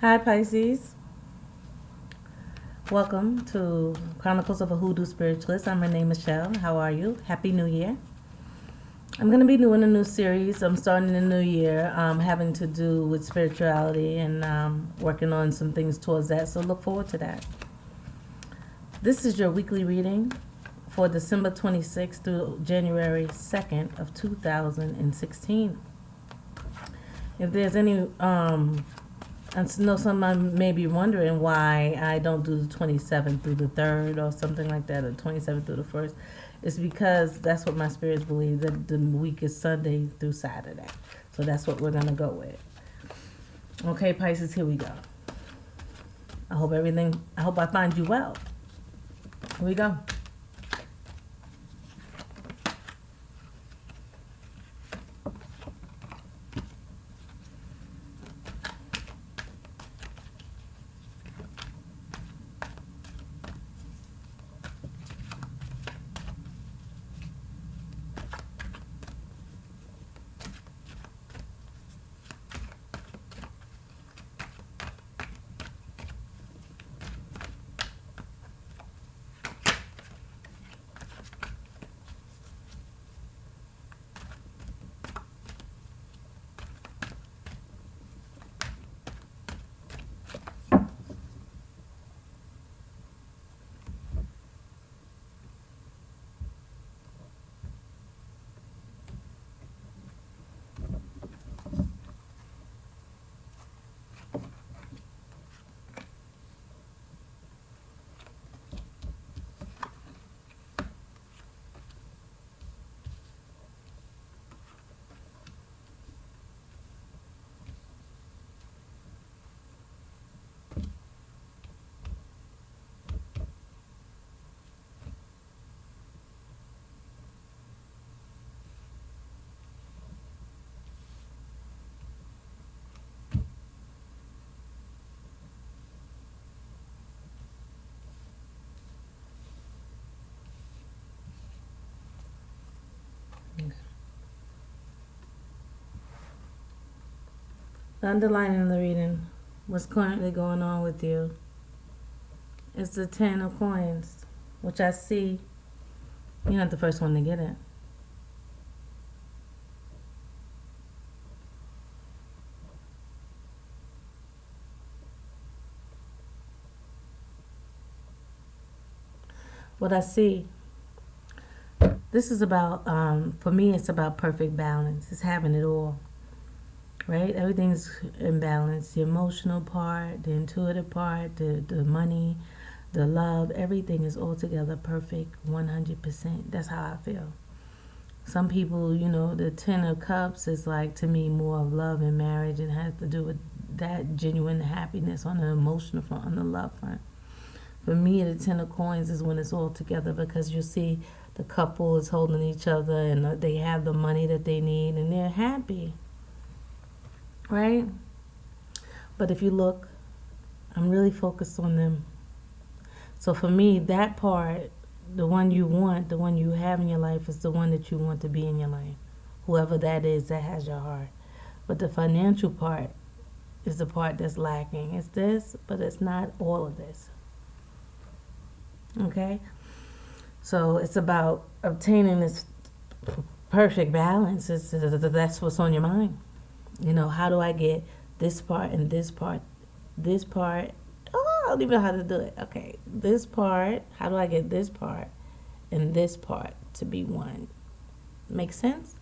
Hi, Pisces. Welcome to Chronicles of a Hoodoo Spiritualist. I'm Renee Michelle. How are you? Happy New Year. I'm going to be doing a new series. I'm starting a new year having to do with spirituality and working on some things towards that. So look forward to that. This is your weekly reading for December 26th through January 2nd of 2016. If there's any I know someone may be wondering why I don't do the 27th through the 3rd or something like that, or 27th through the 1st. It's because that's what my spirits believe, that the week is Sunday through Saturday. So that's what we're going to go with. Okay, Pisces, here we go. I hope I find you well. Here we go. Underlining the reading, what's currently going on with you is the 10 of coins, which I see you're not the first one to get it. What I see, this is about, for me, it's about perfect balance. It's having it all, right? Everything's in balance. The emotional part, the intuitive part, the money, the love, everything is altogether perfect, 100%. That's how I feel. Some people, the 10 of cups is like, to me, more of love and marriage, and has to do with that genuine happiness on the emotional front, on the love front. For me, the 10 of coins is when it's all together, because you see the couple is holding each other and they have the money that they need and they're happy, right? But if you look, I'm really focused on them. So for me, that part, the one you want, the one you have in your life, is the one that you want to be in your life. Whoever that is that has your heart. But the financial part is the part that's lacking. It's this, but it's not all of this. Okay? So it's about obtaining this perfect balance. That's what's on your mind. How do I get this part and this part? This part, I don't even know how to do it. Okay, this part, how do I get this part and this part to be one? Make sense?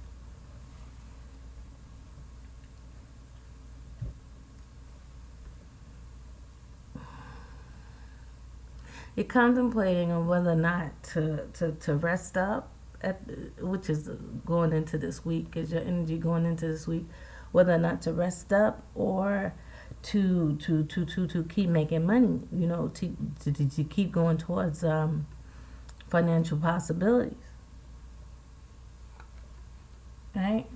You're contemplating on whether or not to rest up, which is going into this week, is your energy going into this week, whether or not to rest up or to keep making money, to keep going towards financial possibilities, right?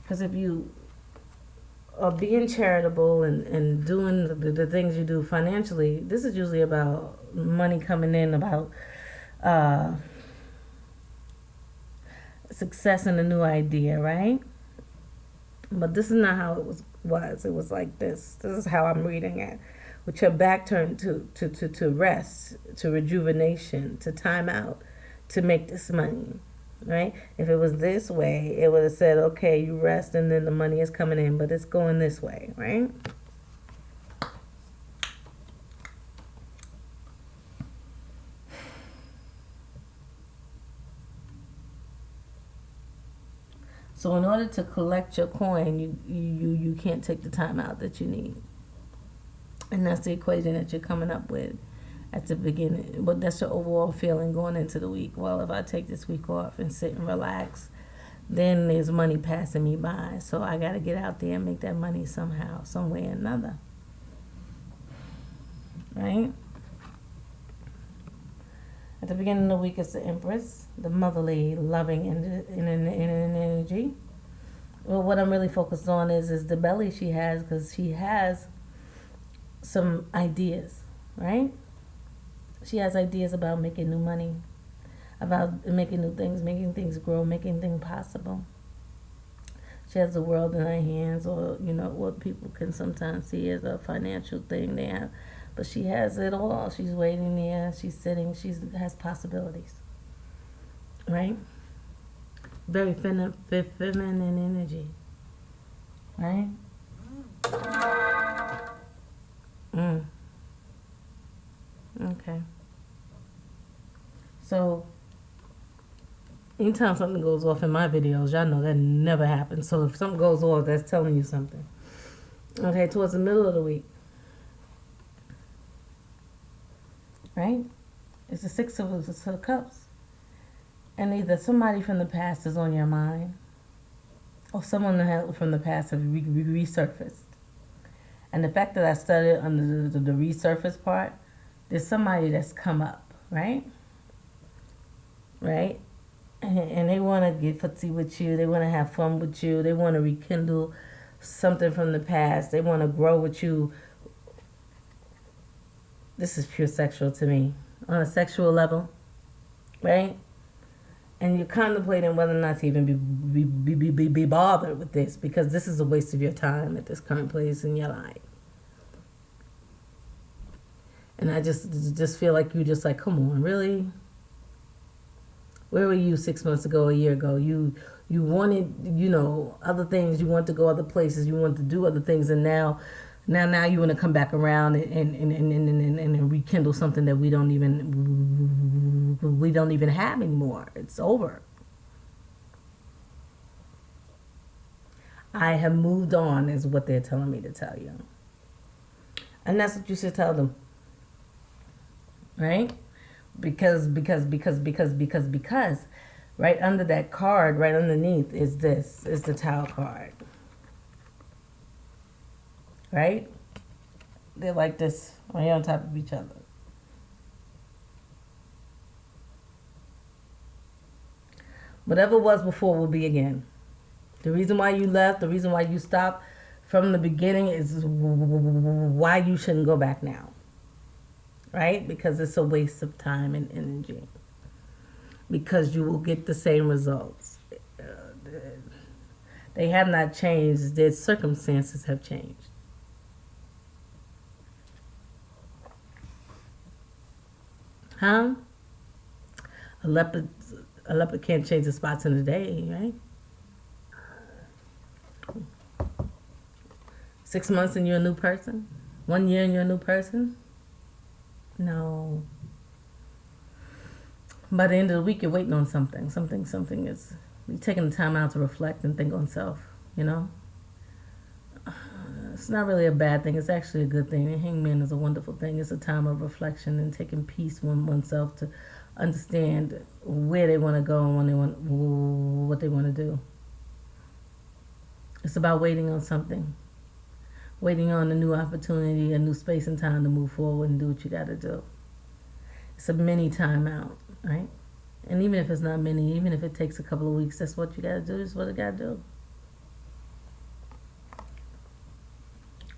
Because if you are being charitable and doing the things you do financially, this is usually about money coming in, about uh, success in a new idea, right? But this is not how it was. It was like this. This is how I'm reading it. With your back turned to rest, to rejuvenation, to time out, to make this money. Right? If it was this way, it would have said, okay, you rest and then the money is coming in, but it's going this way, right? So in order to collect your coin, you can't take the time out that you need. And that's the equation that you're coming up with at the beginning. But that's your overall feeling going into the week. Well, if I take this week off and sit and relax, then there's money passing me by. So I got to get out there and make that money somehow, some way or another. Right? At the beginning of the week, it's the Empress, the motherly, loving energy. Well, what I'm really focused on is the belly she has, because she has some ideas, right? She has ideas about making new money, about making new things, making things grow, making things possible. She has the world in her hands, or what people can sometimes see as a financial thing they have. But she has it all. She's waiting there. She's sitting. She has possibilities. Right? Very feminine energy. Right? Okay. So, anytime something goes off in my videos, y'all know that never happens. So if something goes off, that's telling you something. Okay, towards the middle of the week. Right? It's the Six of Cups. And either somebody from the past is on your mind, or someone from the past have resurfaced. And the fact that I studied under the resurface part, there's somebody that's come up, right? Right? And they want to get footsie with you. They want to have fun with you. They want to rekindle something from the past. They want to grow with you. This is pure sexual to me, on a sexual level, right? And you're contemplating whether or not to even be bothered with this, because this is a waste of your time at this current place in your life. And I just feel like you just like, come on, really? Where were you 6 months ago, a year ago? You wanted, other things. You want to go other places. You want to do other things, and now you want to come back around and rekindle something that we don't even have anymore. It's over. I have moved on, is what they're telling me to tell you. And that's what you should tell them. Right? Because right under that card, right underneath is the Tower card. Right? They're like this, right on top of each other. Whatever was before will be again. The reason why you left, the reason why you stopped from the beginning is why you shouldn't go back now. Right? Because it's a waste of time and energy. Because you will get the same results. They have not changed. Their circumstances have changed. Huh? A leopard can't change the spots in a day, right? 6 months and you're a new person? 1 year and you're a new person? No. By the end of the week, you're waiting on something. Something is... You're taking the time out to reflect and think on self, It's not really a bad thing. It's actually a good thing. The Hangman is a wonderful thing. It's a time of reflection and taking peace with oneself to understand where they want to go and what they want to do. It's about waiting on something. Waiting on a new opportunity, a new space and time to move forward and do what you got to do. It's a mini timeout, right? And even if it's not mini, even if it takes a couple of weeks, that's what you got to do. That's what I got to do.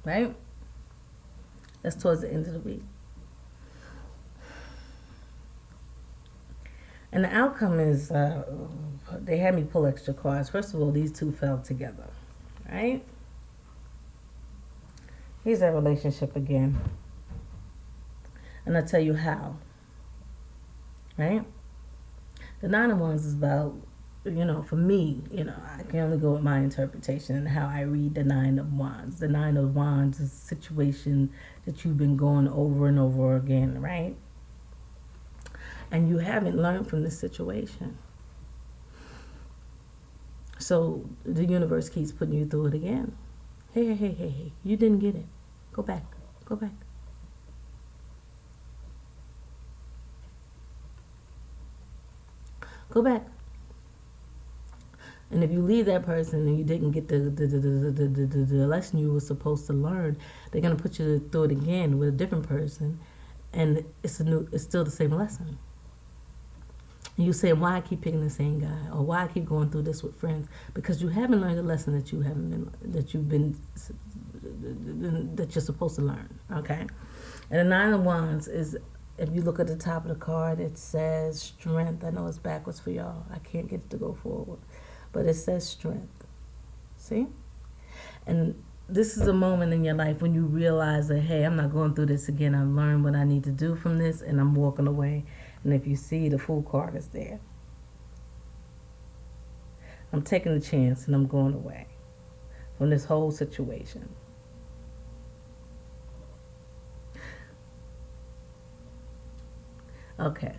Right? That's towards the end of the week. And the outcome is, they had me pull extra cards. First of all, these two fell together, right? Here's that relationship again. And I'll tell you how, right? The Nine of Wands is about, for me, I can only go with my interpretation and how I read the Nine of Wands. The Nine of Wands is a situation that you've been going over and over again, right? And you haven't learned from this situation. So the universe keeps putting you through it again. Hey, you didn't get it. Go back. Go back. Go back. And if you leave that person and you didn't get the lesson you were supposed to learn, they're gonna put you through it again with a different person, and it's still the same lesson. And you say, why I keep picking the same guy, or why I keep going through this with friends? Because you haven't learned the lesson that you're supposed to learn. Okay. And the Nine of Wands is, if you look at the top of the card, it says strength. I know it's backwards for y'all. I can't get it to go forward. But it says strength. See? And this is a moment in your life when you realize that, hey, I'm not going through this again. I've learned what I need to do from this, and I'm walking away. And if you see, the Fool card is there. I'm taking a chance, and I'm going away from this whole situation. Okay.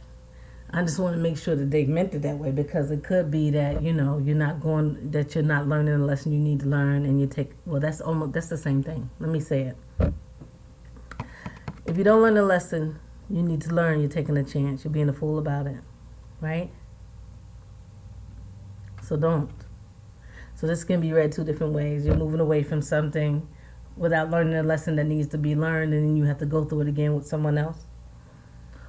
I just want to make sure that they meant it that way, because it could be that, you're not learning the lesson you need to learn, and that's the same thing. Let me say it. If you don't learn the lesson you need to learn, you're taking a chance. You're being a fool about it, right? So don't. So this can be read two different ways. You're moving away from something without learning the lesson that needs to be learned, and then you have to go through it again with someone else.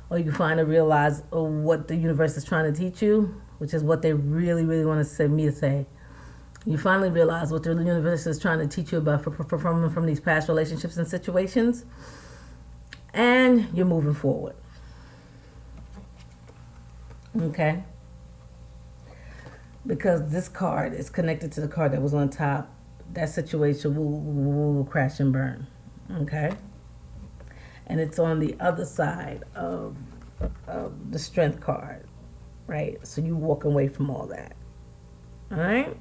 Or you finally realize what the universe is trying to teach you, which is what they really, really want me to say. You finally realize what the universe is trying to teach you about from these past relationships and situations, and you're moving forward. Okay? Because this card is connected to the card that was on top. That situation will crash and burn. Okay? And it's on the other side of the strength card, right? So you walk away from all that. All right?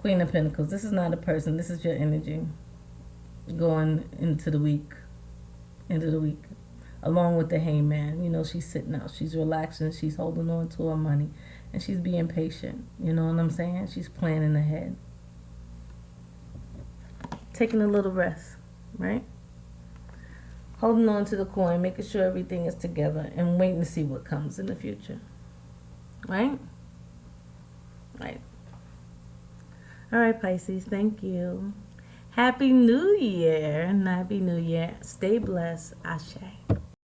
Queen of Pentacles. This is not a person. This is your energy going into the week. Along with the Hangman. She's sitting out. She's relaxing. She's holding on to her money. And she's being patient. You know what I'm saying? She's planning ahead. Taking a little rest, right? Holding on to the coin, making sure everything is together, and waiting to see what comes in the future. Right? Right. All right, Pisces. Thank you. Happy New Year. Happy New Year. Stay blessed. Ashe.